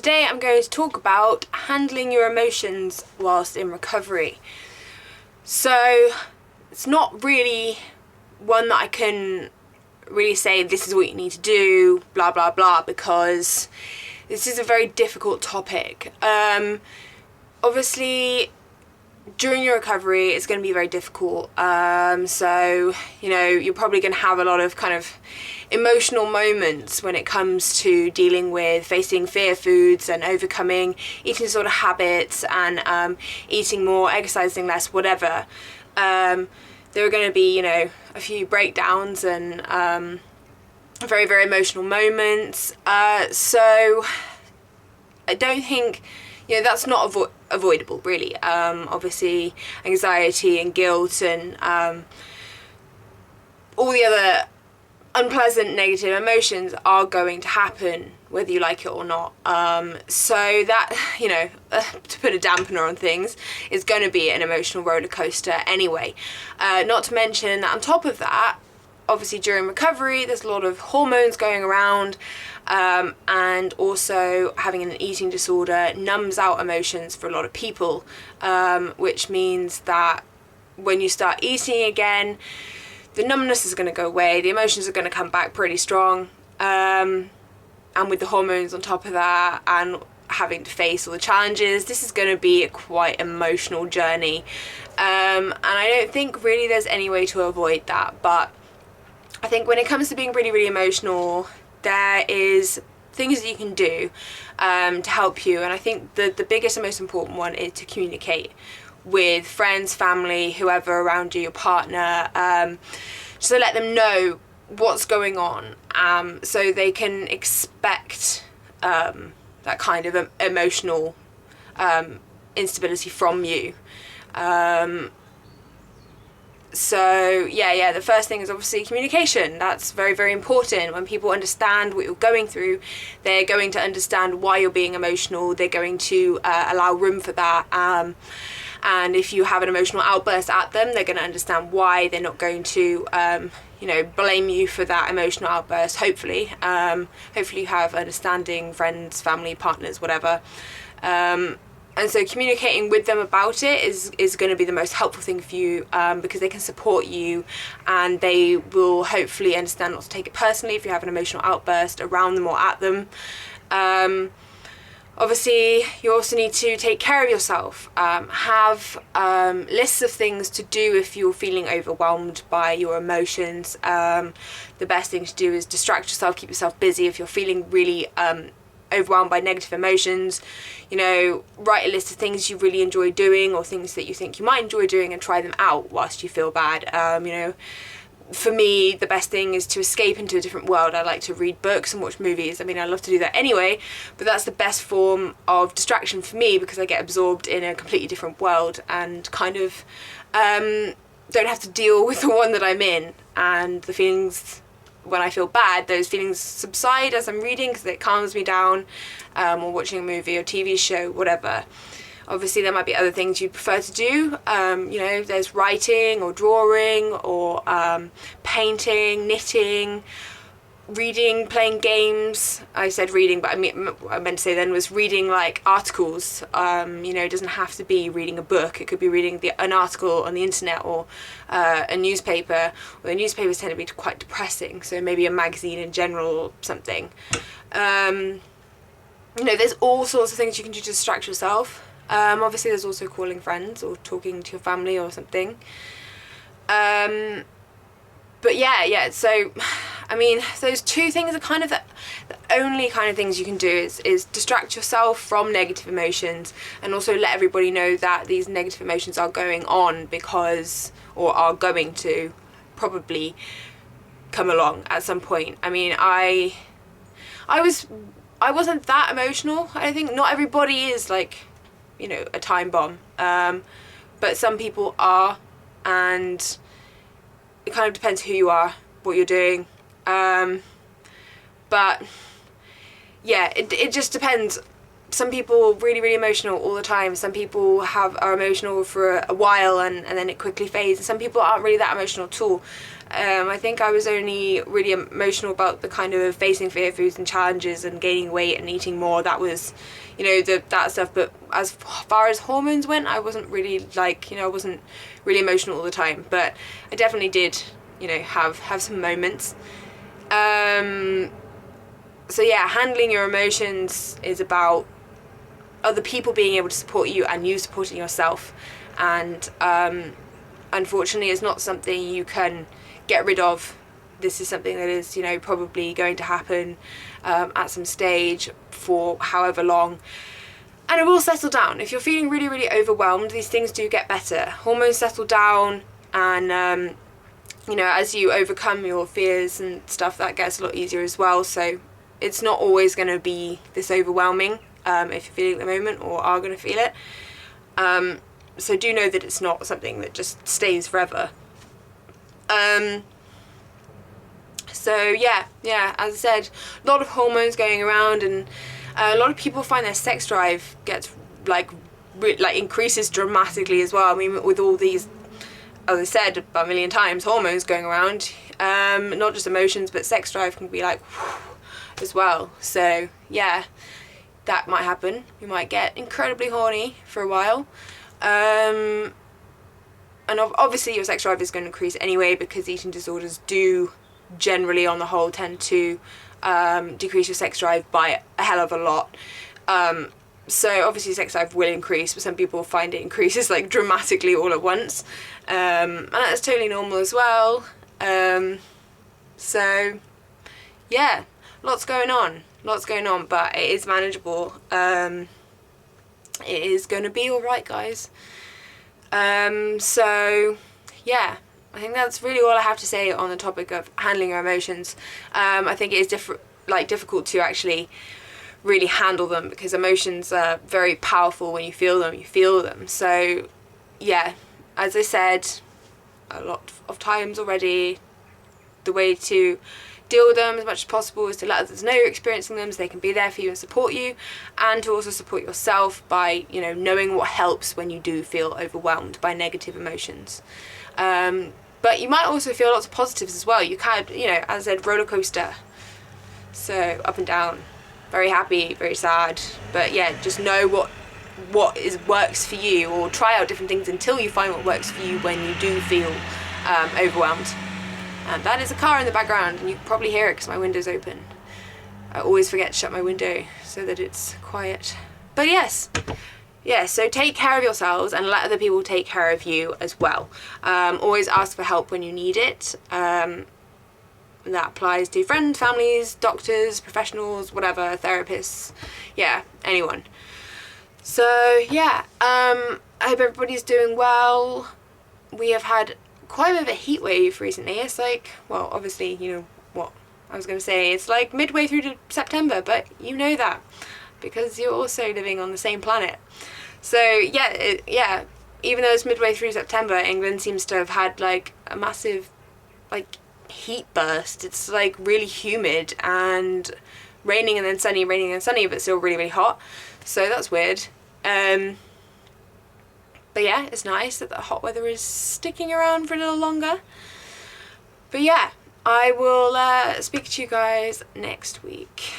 today I'm going to talk about handling your emotions whilst in recovery. So it's not really one that I can really say this is what you need to do, blah blah blah, because this is a very difficult topic. Obviously during your recovery it's going to be very difficult, so you're probably going to have a lot of kind of emotional moments when it comes to dealing with facing fear foods and overcoming eating disorder habits and eating more, exercising less, whatever. There are going to be a few breakdowns and very, very emotional moments, so I don't think that's not avoidable really. Obviously anxiety and guilt and all the other unpleasant negative emotions are going to happen whether you like it or not, so that to put a dampener on things is going to be an emotional roller coaster anyway. Not to mention that on top of that, obviously during recovery there's a lot of hormones going around, and also having an eating disorder numbs out emotions for a lot of people, which means that when you start eating again, the numbness is going to go away, the emotions are going to come back pretty strong, and with the hormones on top of that and having to face all the challenges, this is going to be a quite emotional journey, and I don't think really there's any way to avoid that. But I think when it comes to being really, really emotional, there is things that you can do to help you, and I think the biggest and most important one is to communicate with friends, family, whoever around you, your partner, so let them know what's going on, so they can expect that kind of emotional instability from you. So the first thing is obviously communication. That's very, very important. When people understand what you're going through, they're going to understand why you're being emotional, they're going to allow room for that, and if you have an emotional outburst at them, they're going to understand why. They're not going to blame you for that emotional outburst, hopefully. Hopefully you have understanding friends, family, partners, whatever. And so communicating with them about it is going to be the most helpful thing for you, because they can support you and they will hopefully understand not to take it personally if you have an emotional outburst around them or at them. Obviously you also need to take care of yourself. Have lists of things to do if you're feeling overwhelmed by your emotions. The best thing to do is distract yourself, keep yourself busy. If you're feeling really overwhelmed by negative emotions, write a list of things you really enjoy doing or things that you think you might enjoy doing and try them out whilst you feel bad. For me, the best thing is to escape into a different world. I like to read books and watch movies. I mean, I love to do that anyway, but that's the best form of distraction for me, because I get absorbed in a completely different world and kind of don't have to deal with the one that I'm in. And the feelings, when I feel bad, those feelings subside as I'm reading because it calms me down, or watching a movie or TV show, whatever. Obviously there might be other things you'd prefer to do. There's writing or drawing or painting, knitting, reading, playing games. I said reading, but I meant to say then was reading like articles. It doesn't have to be reading a book. It could be reading an article on the internet or a newspaper. Well, the newspapers tend to be quite depressing, so maybe a magazine in general or something. There's all sorts of things you can do to distract yourself. Obviously there's also calling friends or talking to your family or something. But so I mean those two things are kind of the only kind of things you can do is distract yourself from negative emotions, and also let everybody know that these negative emotions are going on or are going to probably come along at some point. I mean, I wasn't that emotional. I think not everybody is like a time bomb, but some people are, and it kind of depends who you are, what you're doing, but it just depends. Some people are really, really emotional all the time. Some people are emotional for a while and then it quickly fades, and some people aren't really that emotional at all. I think I was only really emotional about the kind of facing fear foods and challenges and gaining weight and eating more. That was, you know, that stuff. But as far as hormones went, I wasn't really like, you know, I wasn't really emotional all the time. But I definitely did, you know, have some moments. So yeah, handling your emotions is about other people being able to support you and you supporting yourself. And unfortunately, it's not something you can get rid of. This is something that is, you know, probably going to happen at some stage for however long. And it will settle down. If you're feeling really, really overwhelmed, these things do get better. Hormones settle down, and you know, as you overcome your fears and stuff, that gets a lot easier as well. So it's not always going to be this overwhelming if you're feeling it at the moment or are going to feel it. So do know that it's not something that just stays forever. So yeah, as I said, a lot of hormones going around, and a lot of people find their sex drive gets like increases dramatically as well. I mean, with all these, as I said about a million times, hormones going around, not just emotions, but sex drive can be like as well. So yeah, that might happen. You might get incredibly horny for a while. And obviously your sex drive is going to increase anyway, because eating disorders do generally on the whole tend to decrease your sex drive by a hell of a lot. So obviously sex drive will increase, but some people find it increases like dramatically all at once, and that's totally normal as well. So yeah, lots going on, but it is manageable. It is going to be alright, guys. So yeah, I think that's really all I have to say on the topic of handling your emotions. I think it is difficult to actually really handle them, because emotions are very powerful. When you feel them. So yeah, as I said a lot of times already, the way to deal with them as much as possible is to let others know you're experiencing them, so they can be there for you and support you, and to also support yourself by, you know, knowing what helps when you do feel overwhelmed by negative emotions. But you might also feel lots of positives as well. You can, you know, as I said, roller coaster, so up and down, very happy, very sad. But yeah, just know what works for you, or try out different things until you find what works for you when you do feel overwhelmed. And that is a car in the background, and you can probably hear it because my window's open. I always forget to shut my window so that it's quiet. But yes, so take care of yourselves and let other people take care of you as well. Always ask for help when you need it. That applies to friends, families, doctors, professionals, whatever, therapists, yeah, anyone. So yeah, I hope everybody's doing well. We have had quite a bit of a heat wave recently. It's like, well, obviously, you know what I was going to say, it's like midway through to September, but you know that because you're also living on the same planet. So yeah, even though it's midway through September, England seems to have had like a massive like heat burst. It's like really humid and raining and then sunny, but still really, really hot. So that's weird. But yeah, it's nice that the hot weather is sticking around for a little longer. But yeah, I will speak to you guys next week.